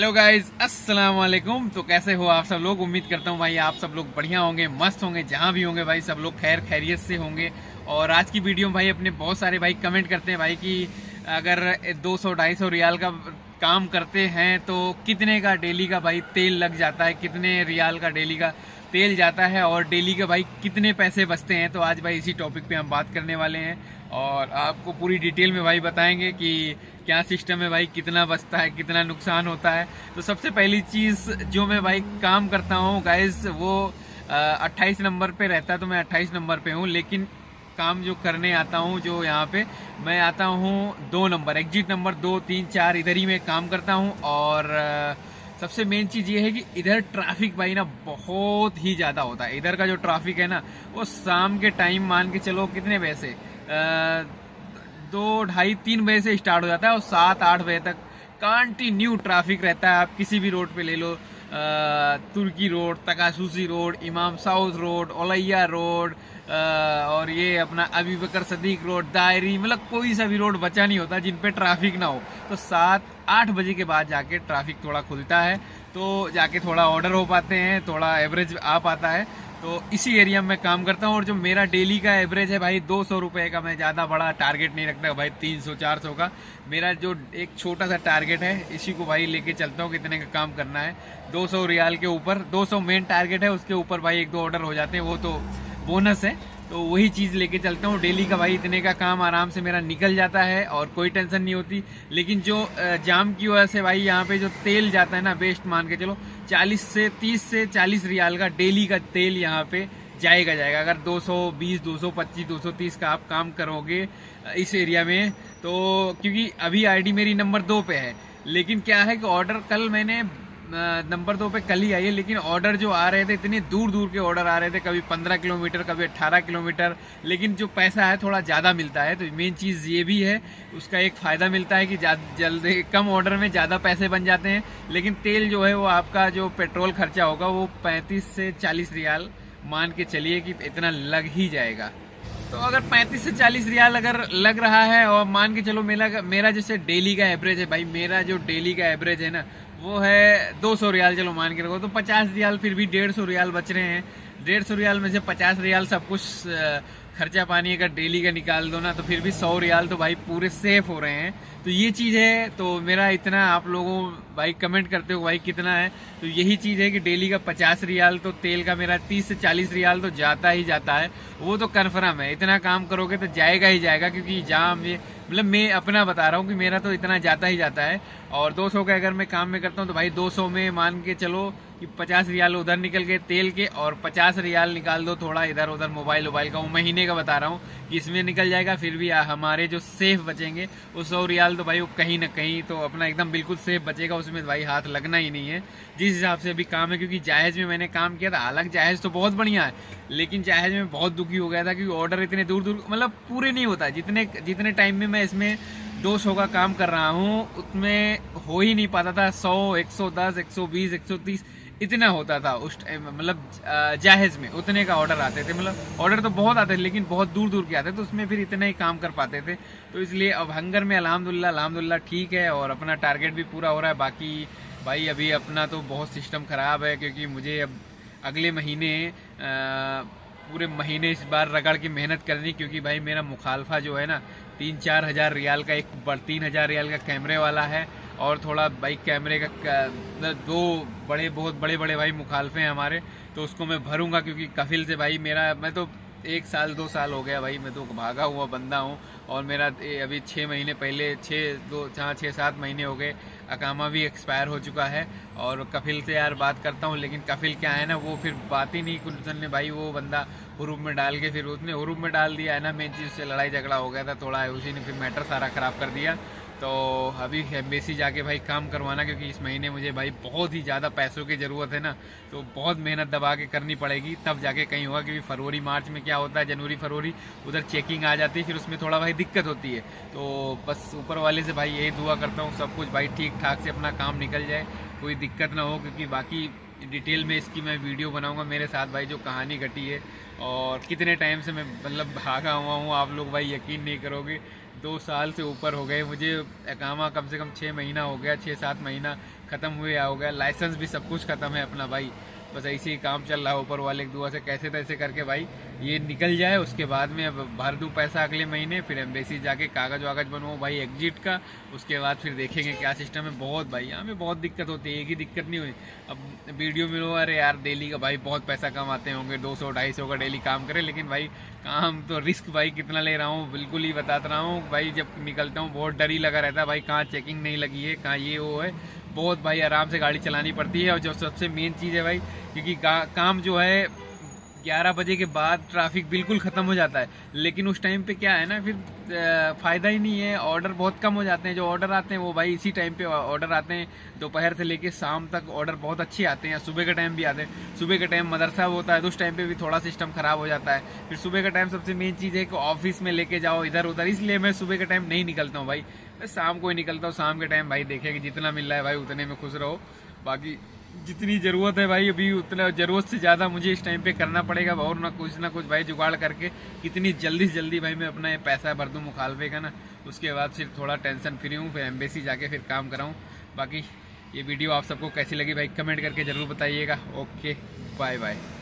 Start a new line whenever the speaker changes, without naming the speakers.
Hello guys, अस्सलाम वालेकुम। तो कैसे हो आप सब लोग? उम्मीद करता हूँ भाई आप सब लोग बढ़िया होंगे, मस्त होंगे, जहाँ भी होंगे भाई सब लोग खैर खैरियत से होंगे। और आज की वीडियो में भाई अपने बहुत सारे भाई कमेंट करते हैं भाई कि अगर 200-250 रियाल का काम करते हैं तो कितने का डेली का भाई तेल लग जाता है, कितने रियाल का डेली का तेल जाता है और डेली का भाई कितने पैसे बचते हैं। तो आज भाई इसी टॉपिक पे हम बात करने वाले हैं और आपको पूरी डिटेल में भाई बताएंगे कि क्या सिस्टम है भाई, कितना बचता है, कितना नुकसान होता है। तो सबसे पहली चीज़ जो मैं भाई काम करता हूँ गाइस वो 28 नंबर पे रहता है, तो मैं 28 नंबर पे हूँ। लेकिन काम जो करने आता हूँ, जो यहाँ पे मैं आता हूँ 2 नंबर, एग्जिट नंबर 2, 3, 4 इधर ही मैं काम करता हूँ। और सबसे मेन चीज़ ये है कि इधर ट्रैफिक भाई ना बहुत ही ज़्यादा होता है। इधर का जो ट्रैफिक है ना वो शाम के टाइम मान के चलो कितने बजे से 2, ढाई, 3 बजे से स्टार्ट हो जाता है और 7-8 बजे तक कंटिन्यू ट्रैफिक रहता है। आप किसी भी रोड पे ले लो, तुर्की रोड, तकासुसी रोड, इमाम साउथ रोड, ओलैया रोड, और ये अपना अबी बकर सदीक रोड, दायरी, मतलब कोई सा भी रोड बचा नहीं होता जिन पे ट्रैफिक ना हो। तो 7-8 बजे के बाद जाके ट्रैफिक थोड़ा खुलता है, तो जाके थोड़ा ऑर्डर हो पाते हैं, थोड़ा एवरेज आ पाता है। तो इसी एरिया में मैं काम करता हूँ। और जो मेरा डेली का एवरेज है भाई 200 रुपये का, मैं ज़्यादा बड़ा टारगेट नहीं रखता भाई, 300-400 का मेरा जो एक छोटा सा टारगेट है, इसी को भाई लेके चलता हूँ। कितने का काम करना है, 200 रियाल के ऊपर, 200 मेन टारगेट है, उसके ऊपर भाई 1-2 ऑर्डर हो जाते हैं, वो तो बोनस है। तो वही चीज़ लेके चलता हूँ डेली का भाई। इतने का काम आराम से मेरा निकल जाता है और कोई टेंशन नहीं होती। लेकिन जो जाम की वजह से भाई यहाँ पे जो तेल जाता है ना, वेस्ट मान के चलो 30 से 40 रियाल का डेली का तेल यहाँ पे जाएगा। अगर 220, 225, 230 का आप काम करोगे इस एरिया में, तो क्योंकि अभी आईडी मेरी नंबर 2 पे है। लेकिन क्या है कि ऑर्डर कल मैंने नंबर 2 पे कल ही आई है, लेकिन ऑर्डर जो आ रहे थे इतने दूर दूर के ऑर्डर आ रहे थे, कभी 15 किलोमीटर, कभी 18 किलोमीटर। लेकिन जो पैसा है थोड़ा ज़्यादा मिलता है। तो मेन चीज़ ये भी है, उसका एक फ़ायदा मिलता है कि जल्दी कम ऑर्डर में ज़्यादा पैसे बन जाते हैं। लेकिन तेल जो है वो आपका जो पेट्रोल खर्चा होगा वो 35 से 40 रियाल मान के चलिए कि इतना लग ही जाएगा। तो अगर 35 से 40 रियाल अगर लग रहा है, और मान के चलो मेरा जैसे डेली का एवरेज है भाई, मेरा जो डेली का एवरेज है ना वो है 200 रियाल, चलो मान के रखो, तो 50 रियाल, फिर भी 150 रियाल बच रहे हैं। 150 रियाल में से 50 रियाल सब कुछ खर्चा पानी अगर डेली का निकाल दो ना, तो फिर भी 100 रियाल तो भाई पूरे सेफ हो रहे हैं। तो ये चीज़ है। तो मेरा इतना, आप लोगों भाई कमेंट करते हो भाई कितना है, तो यही चीज़ है कि डेली का 50 रियाल तो तेल का मेरा 30 से 40 रियाल तो जाता ही जाता है। वो तो कन्फर्म है, इतना काम करोगे तो जाएगा ही जाएगा। क्योंकि जहाँ मतलब मैं अपना बता रहा हूँ कि मेरा तो इतना जाता ही जाता है। और 200 का अगर मैं काम में करता हूँ तो भाई 200 में मान के चलो कि 50 रियाल उधर निकल गए तेल के, और 50 रियाल निकाल दो थोड़ा इधर उधर मोबाइल का, वो महीने का बता रहा हूँ कि इसमें निकल जाएगा। फिर भी हमारे जो सेफ बचेंगे वो 100 रियाल तो भाई वो कहीं ना कहीं तो अपना एकदम बिल्कुल सेफ बचेगा, उसमें भाई हाथ लगना ही नहीं है जिस हिसाब से अभी काम है। क्योंकि जहाज में मैंने काम किया था, हालांकि जहाज तो बहुत बढ़िया है, लेकिन जहाज में बहुत दुखी हो गया था क्योंकि ऑर्डर इतने दूर दूर मतलब पूरे नहीं होता। जितने टाइम में मैं इसमें 200 का काम कर रहा हूँ उतने हो ही नहीं पाता था। 100, 110, 120, 130 इतना होता था उस टाइम, मतलब जहाज में उतने का ऑर्डर आते थे। मतलब ऑर्डर तो बहुत आते थे लेकिन बहुत दूर दूर के आते थे, तो उसमें फिर इतना ही काम कर पाते थे। तो इसलिए अब हंगर में अल्हम्दुलिल्लाह ठीक है और अपना टारगेट भी पूरा हो रहा है। बाकी भाई अभी अपना तो बहुत सिस्टम ख़राब है, क्योंकि मुझे अब अगले महीने पूरे महीने इस बार रगड़ की मेहनत करनी, क्योंकि भाई मेरा मुखालफा जो है ना 3-4 हज़ार रियाल का, 3,000 रियाल का कैमरे वाला है, और थोड़ा भाई कैमरे का 2 बहुत बड़े बड़े भाई मुखालफे हैं हमारे। तो उसको मैं भरूंगा, क्योंकि कफिल से भाई मैं तो 1 साल 2 साल हो गया भाई, मैं तो भागा हुआ बंदा हूँ। और मेरा अभी 6 महीने पहले 6-7 महीने हो गए, अकामा भी एक्सपायर हो चुका है। और कफिल से यार बात करता हूँ, लेकिन कफिल क्या है ना, वो फिर बात ही नहीं कुछ ने भाई, वो बंदा हुरूब में डाल के, फिर उसने हुरूब में डाल दिया है ना, मेन चीज़ से लड़ाई झगड़ा हो गया था थोड़ा, उसी ने फिर मैटर सारा ख़राब कर दिया। तो अभी एम्बेसी जाके भाई काम करवाना, क्योंकि इस महीने मुझे भाई बहुत ही ज़्यादा पैसों की ज़रूरत है ना, तो बहुत मेहनत दबा के करनी पड़ेगी, तब जाके कहीं होगा। क्योंकि फरवरी मार्च में क्या होता है, जनवरी फरवरी उधर चेकिंग आ जाती है, फिर उसमें थोड़ा भाई दिक्कत होती है। तो बस ऊपर वाले से भाई यही दुआ करता हूँ सब कुछ भाई ठीक ठाक से अपना काम निकल जाए, कोई दिक्कत ना हो। क्योंकि बाकी डिटेल में इसकी मैं वीडियो बनाऊंगा, मेरे साथ भाई जो कहानी घटी है और कितने टाइम से मैं मतलब भागा हुआ हूँ। आप लोग भाई यकीन नहीं करोगे, 2 साल से ऊपर हो गए मुझे इकामा, कम से कम 6 महीना हो गया, 6-7 महीना ख़त्म हुए हो गया, लाइसेंस भी सब कुछ ख़त्म है अपना भाई। बस ऐसे ही काम चल रहा है ऊपर वाले की दुआ से, कैसे तैसे करके भाई ये निकल जाए। उसके बाद में अब भर दूँ पैसा अगले महीने, फिर एम्बेसी जाके कागज़ वागज बनवाऊँ भाई एग्जिट का। उसके बाद फिर देखेंगे क्या सिस्टम है। बहुत भाई यहाँ पे बहुत दिक्कत होती है, एक ही दिक्कत नहीं हुई। अब वीडियो में लो अरे यार डेली का भाई बहुत पैसा कमाते होंगे, 200-250 का डेली काम करें, लेकिन भाई काम तो रिस्क भाई कितना ले रहा हूँ बिल्कुल ही बताता रहा हूँ भाई। जब निकलता हूँ बहुत डर ही लगा रहता है भाई, कहाँ चेकिंग नहीं लगी है, कहाँ ये वो है। बहुत भाई आराम से गाड़ी चलानी पड़ती है। और जो सबसे मेन चीज़ है भाई, क्योंकि काम जो है 11 बजे के बाद ट्रैफिक बिल्कुल ख़त्म हो जाता है, लेकिन उस टाइम पे क्या है ना, फिर फ़ायदा ही नहीं है। ऑर्डर बहुत कम हो जाते हैं, जो ऑर्डर आते हैं वो भाई इसी टाइम पे ऑर्डर आते हैं। दोपहर से लेके शाम तक ऑर्डर बहुत अच्छे आते हैं, सुबह के टाइम भी आते हैं। सुबह के टाइम मदरसा होता है तो उस टाइम पे भी थोड़ा सिस्टम ख़राब हो जाता है। फिर सुबह का टाइम सबसे मेन चीज़ है कि ऑफिस में लेके जाओ इधर उधर, इसलिए मैं सुबह के टाइम नहीं निकलता हूँ भाई। मैं शाम को ही निकलता हूँ। शाम के टाइम भाई देखें कि जितना मिल रहा है भाई उतने में खुश रहो। बाकी जितनी ज़रूरत है भाई अभी, उतना ज़रूरत से ज़्यादा मुझे इस टाइम पे करना पड़ेगा। और ना कुछ भाई जुगाड़ करके कितनी जल्दी से जल्दी भाई मैं अपना ये पैसा भर दूँ मुखालफे का ना। उसके बाद फिर थोड़ा टेंशन फ्री हूँ, फिर एम्बेसी जाके फिर काम कराऊँ। बाकी ये वीडियो आप सबको कैसी लगी भाई कमेंट करके ज़रूर बताइएगा। Okay bye bye.